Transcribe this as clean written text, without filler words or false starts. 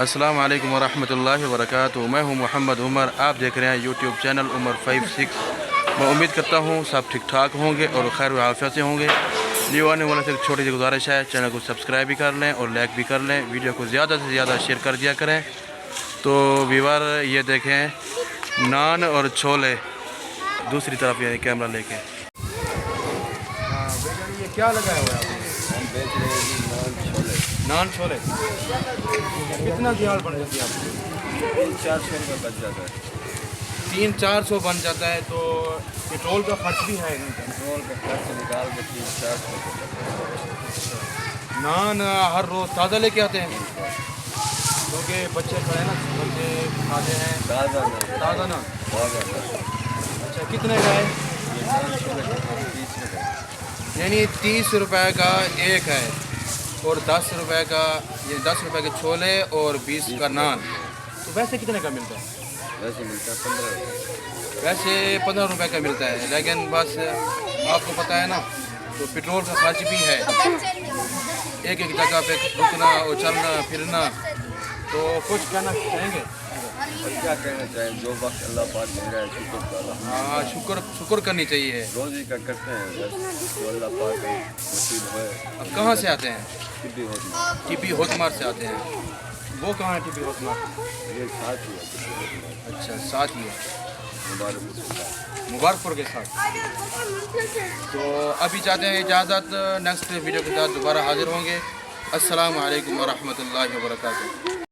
अस्सलाम वालेकुम वरहमतुल्लाहि वबरकातुहू। मैं हूं मोहम्मद उमर, आप देख रहे हैं यूट्यूब चैनल उमर 56। मैं उम्मीद करता हूं सब ठीक ठाक होंगे और खैर आफियत से होंगे। न्यू आने वाले से एक छोटी सी गुजारिश है, चैनल को सब्सक्राइब भी कर लें और लाइक भी कर लें, वीडियो को ज़्यादा से ज़्यादा शेयर कर दिया करें। तो व्यूअर ये देखें नान और छोले, दूसरी तरफ ये कैमरा लेके। ये क्या लगाया हुआ है? हम बेच रहे हैं जी नान छोले। नान छोले कितना दिहाड़ बन जाती है आपको? 300-400 रुपये बच जाता है। 300-400 बन जाता है। तो पेट्रोल का खर्च भी है इनका? पेट्रोल का खर्च निकाल के 300-400 रुपये। नान हर रोज़ ताज़ा लेके आते हैं क्योंकि बच्चे खड़े ना, बच्चे खाते हैं ताज़ा ना ताज़ा ना। ताज़ा ना। अच्छा कितने का है? ये नान छोले 30 रुपये। यानी 30 रुपए का एक है और 10 रुपए का, ये 10 रुपए के छोले और 20 का नान। तो वैसे कितने का मिलता है? वैसे मिलता है 15 रुपये। वैसे 15 रुपए का मिलता है, लेकिन बस आपको पता है ना, तो पेट्रोल का खर्च भी है, एक एक जगह पे रुकना और चलना फिरना। तो कुछ कहना चाहेंगे? और क्या कहना चाहें, जो वक्त अल्लाह पाक दे रहा है शुक्र का अल्लाह। हाँ, शुक्र करनी चाहिए। रोज़ी का करते हैं बस, तो अल्लाह पाक नसीब है। अब कहाँ से आते हैं? कितनी होती टीपी होतमार से आते हैं। वो कहाँ है टीपी होतमार? ये साथ ही है। अच्छा, साथ ही है, मुबारक मुबारकपुर के साथ। तो अभी चाहते हैं इजाज़त, नेक्स्ट वीडियो के साथ दोबारा हाजिर होंगे। अस्सलाम वालेकुम वरहमतुल्लाहि वबरकातुहू।